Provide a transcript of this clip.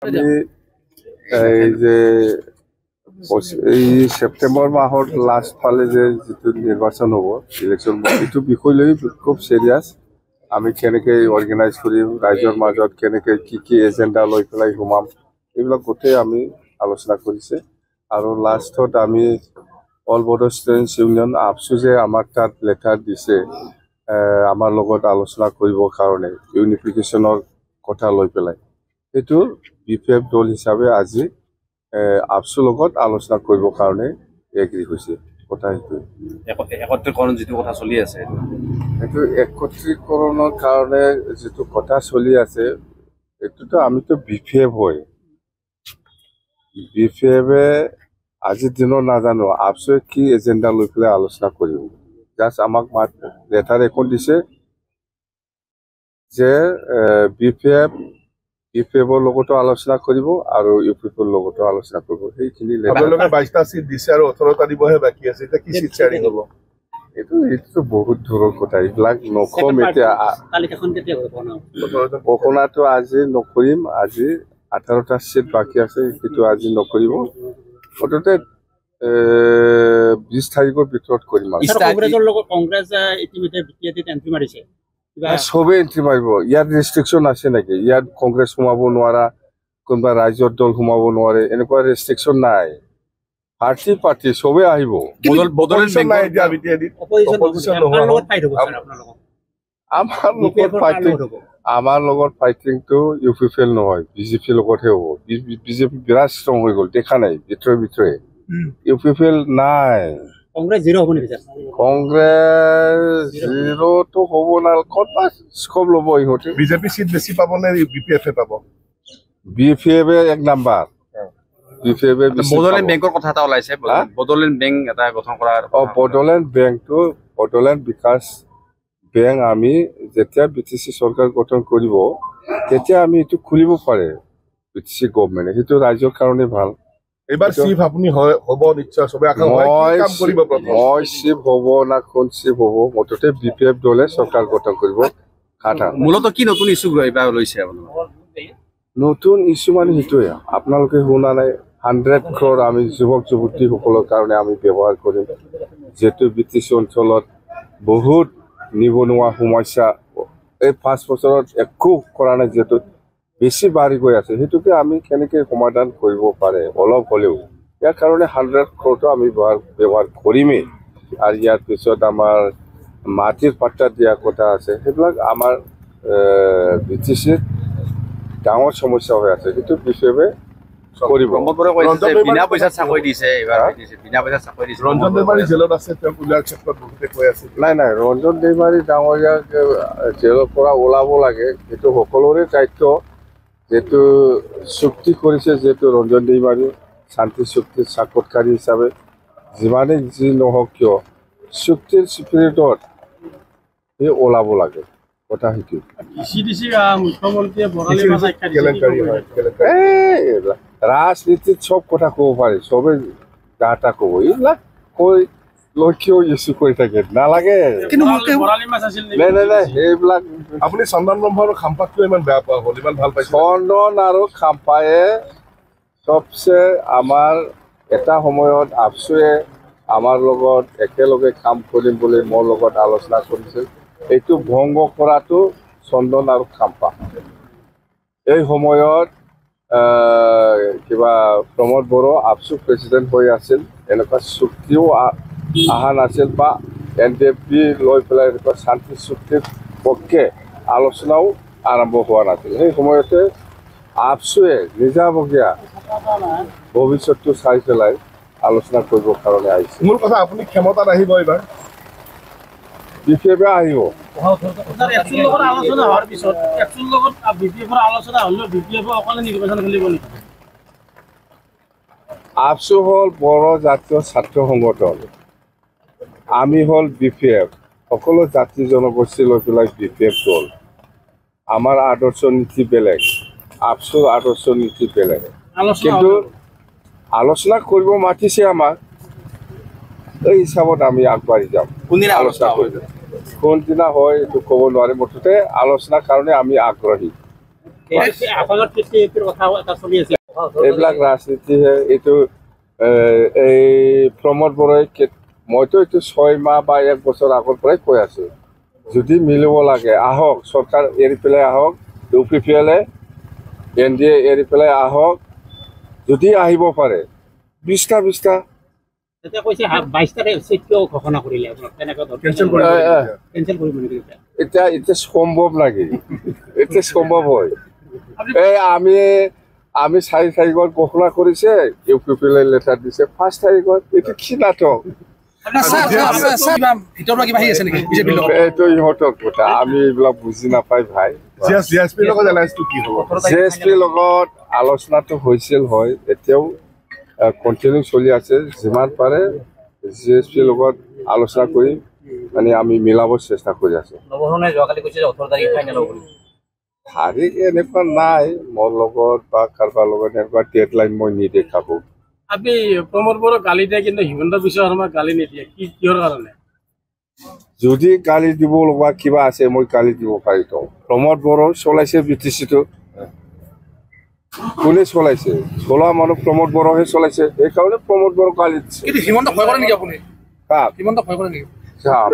আমি এই যে এই সেপ্টেম্বৰ মাহৰ লাষ্ট ফালে যে যিটো নিৰ্বাচন হ'ব ইলেকশ্যন এইটো বিষয় লৈ খুব চিৰিয়াছ আমি কেনেকে অৰ্গেনাইজ কৰিম ৰাইজৰ মাজত কেনেকে কি এজেণ্ডা লৈ পেলাই সোমাম এইবিলাক গোটেই আমি আলোচনা কৰিছে আৰু লাষ্টত আমি অল বড়ো ষ্টুডেণ্টছ ইউনিয়ন আপচু যে আমাক তাত লেটাৰ দিছে আমাৰ লগত আলোচনা কৰিবৰ কাৰণে ইউনিফিকেশ্যনৰ কথা লৈ পেলাই এইটো বিপিএফ দল হিচাপে আজি আপচুৰ লগত আলোচনা কৰিবৰ কাৰণে এগ্ৰী হৈছে কথা এইটো একত্ৰীকৰণ যিটো কথা চলি আছে এইটো একত্ৰীকৰণৰ কাৰণে যিটো কথা চলি আছে এইটোতো আমিতো বিপিএফ হয় বিপিএফে আজিৰ দিনত নাজানো আপচুৱে কি এজেণ্ডা লৈ পেলাই আলোচনা কৰিব জাষ্ট আমাক লেটাৰ এখন দিছে যে বিপিএফৰ লগতো আলোচনা কৰিব আৰু ইউপিএফৰ লগতো আলোচনা কৰিব সেইখিনি আপোনালোকে 22টা চিট দিছে আৰু 18টা দিবহে বাকী আছে এতিয়া কি চিট শ্বেয়াৰিং হ'ব এইটো বহুত দূৰৰ কথা এইবিলাক নকম এতিয়া ঘোষণাটো আজি নকৰিম আজি 18টা চিট বাকী আছে সেইটো আজি নকৰিব মুঠতে 20 তাৰিখৰ ভিতৰত কৰিম চবে এণ্ট্ৰি মাৰিব ইয়াত ৰেষ্ট্ৰিকশ্যন আছে নেকি ইয়াত কংগ্ৰেছ সোমাব নোৱাৰা কোনোবা ৰাইজৰ দল সোমাব নোৱাৰে এনেকুৱা ৰেষ্ট্ৰিকশ্যন নাই পাৰ্টি চবে আহিব আমাৰ লগত ফাইটিংটো ইউপিএফএল নহয় বিজেপিৰ লগতহে হ'ব বিজেপি বিৰাট ষ্ট্ৰং হৈ গ'ল দেখা নাই ভিতৰে ইউপিএফএল নাই কংগ্ৰেছ জিৰ' তো হ'ব না ক'ত স্কোপ ল'ব ইহঁতে বিজেপি চিট বেছি পাব নে বিপিএফে পাব বিপিএফে এক নাম্বাৰ বিপিএফে বড়োলেণ্ড বেংকৰ কথা এটা ওলাইছে বড়োলেণ্ড বেংক এটা গঠন কৰাৰ বড়োলেণ্ড বিকাশ বেংক আমি যেতিয়া বিটিচি চৰকাৰ গঠন কৰিব তেতিয়া আমি এইটো খুলিব পাৰে বিটিচি গভৰ্ণমেণ্টে সেইটো ৰাইজৰ কাৰণে ভাল এবাৰ চিফ আপুনি হ'ব নিশ্চয় চবে আশা কাম কৰিব মই চিফ হ'ব না কোন চিফ হ'ব মুঠতে বিপিএফ দলে চৰকাৰ গঠন কৰিব মূলত কি নতুন ইছ্যু এইবাৰ লৈছে নতুন ইছ্যু মানে সেইটোৱে আপোনালোকে শুনা নাই 100 crore আমি যুৱক যুৱতীসকলৰ কাৰণে আমি ব্যৱহাৰ কৰিম যিহেতু বিটিচি অঞ্চলত বহুত নিবনুৱা সমস্যা এই 5 বছৰত একো কৰা নাই যিহেতু বেছি বাঢ়ি গৈ আছে সেইটোকে আমি কেনেকৈ সমাধান কৰিব পাৰে অলপ হ'লেও ইয়াৰ কাৰণে 100 crore আমি ব্যৱহাৰ কৰিমেই আৰু ইয়াৰ পিছত আমাৰ মাটিৰ পাট্টা দিয়া কথা আছে সেইবিলাক আমাৰ বিটিচিৰ ডাঙৰ সমস্যা হৈ আছে সেইটো বিশেষভাৱে কৰিব বিনা পইচাত চাকৰি দিছে বিনা পইচাত চাকৰি দিছে ৰঞ্জন দেৱাৰী জেলত আছে তেওঁ ওলোৱাৰ ক্ষেত্ৰত বহুতে কৈ আছে নাই ৰঞ্জন দেৱাৰী ডাঙৰীয়াক জেলৰ পৰা ওলাব লাগে সেইটো সকলোৰে দায়িত্ব যেহেতু চুক্তি কৰিছে যেহেতু ৰঞ্জন দেৱাৰী শান্তি চুক্তিৰ চাকতকাৰী হিচাপে যিমানেই যি নহওক কিয় চুক্তিৰ স্পিৰিটত সি ওলাব লাগে কথা সেইটো ৰাজনীতিত চব কথা ক'ব পাৰি চবে যাহা ক'ব এইবিলাক কৈ লক্ষ্য ইছ্যু কৰি থাকে নালাগে সেইবিলাক আপুনি চন্দন ব্ৰহ্ম আৰু খাম্পাকটো ইমান বেয়া পোৱা হ'ল ইমান ভাল পাইছে চন্দন আৰু খাম্পায়ে চবচে আমাৰ এটা সময়ত আপচুৱে আমাৰ লগত একেলগে কাম কৰিম বুলি মোৰ লগত আলোচনা কৰিছিল এইটো ভংগ কৰাটো চন্দন আৰু খাম্পা এই সময়ত কিবা প্ৰমোদ বড়ো আপচু প্ৰেচিডেণ্ট হৈ আছিল এনেকুৱা চুক্তিও অহা নাছিল বা NDP লৈ পেলাই এনেকুৱা শান্তি চুক্তিৰ পক্ষে আলোচনাও আৰম্ভ হোৱা নাছিল সেই সময়তে আপচুৱে নিজাবগীয়া ভৱিষ্যতটো চাই পেলাই আলোচনা কৰিবৰ কাৰণে আহিছে মূল কথা আপুনি ক্ষমতাত আহিব এইবাৰ বিপিএফে আহিব আপচু হ'ল বড়ো জাতীয় ছাত্ৰ সংগঠন আমি হ'ল বিপিএফ সকলো জাতি জনগোষ্ঠী লৈ পেলাই বিপিএফ দল আমাৰ আদৰ্শ নীতি বেলেগ আপচুৰ আদৰ্শ নীতি বেলেগ কিন্তু আলোচনা কৰিব মাতিছে আমাক এই হিচাপত আমি আগবাঢ়ি যাম কোনদিনা আলোচনা কৰিম কোনদিনা হয় এইটো ক'ব নোৱাৰে মুঠতে আলোচনাৰ কাৰণে আমি আগ্ৰহী এইবিলাক ৰাজনীতিহে এইটো এই প্ৰমোদ বড়োই মইতো এইটো 6 মাহ বা 1 বছৰ আগৰ পৰাই কৈ আছো যদি মিলিব লাগে আহক চৰকাৰ এৰি পেলাই আহক UPPL NDA এৰি পেলাই আহক যদি আহিব পাৰে 20টা এতিয়া কৈছে 22 তাৰিখে চিট কিয় ঘোষণা কৰিলে আপোনাক তেনেকৈ কেনসেল কৰিব নেকি এতিয়া সম্ভৱ নাকি এতিয়া সম্ভৱ হয় এই আমি 4 তাৰিখত ঘোষণা কৰিছে UPPL লেটাৰ দিছে 5 তাৰিখত এইটো কি নাটক এইটো ইহঁতৰ কথা আমি এইবিলাক বুজি নাপাই ভাই GSP লগত আলোচনাটো হৈছিল হয় এতিয়াও কন্টিনিউ চলি আছে যিমান পাৰে GSP লগত আলোচনা কৰি মানে আমি মিলাব চেষ্টা কৰি আছো তাৰিখ এনেকুৱা নাই মোৰ লগত বা কাৰোবাৰ লগত এনেকুৱা ডেডলাইন মই নিদেখাবো আপনি প্ৰমোদ বড়ো গালি দিয়ে কিন্তু হিমন্ত বিশ্ব শৰ্মা গালি নিদিয়ে কিহৰ কাৰণে যদি গালি দিব লগা কিবা আছে মই গালি দিব পাৰিতো প্ৰমোদ বড়ো চলাইছে BTC-টো কোনে চলাইছে চলোৱা মানুহ প্ৰমোদ বড়োহে চলাইছে এইকাৰণে প্ৰমোদ বড়ো গালি দিছে কিন্তু হিমন্ত ভয় কৰে নেকি আপুনি কাক হিমন্ত ভয় কৰে নেকি চাম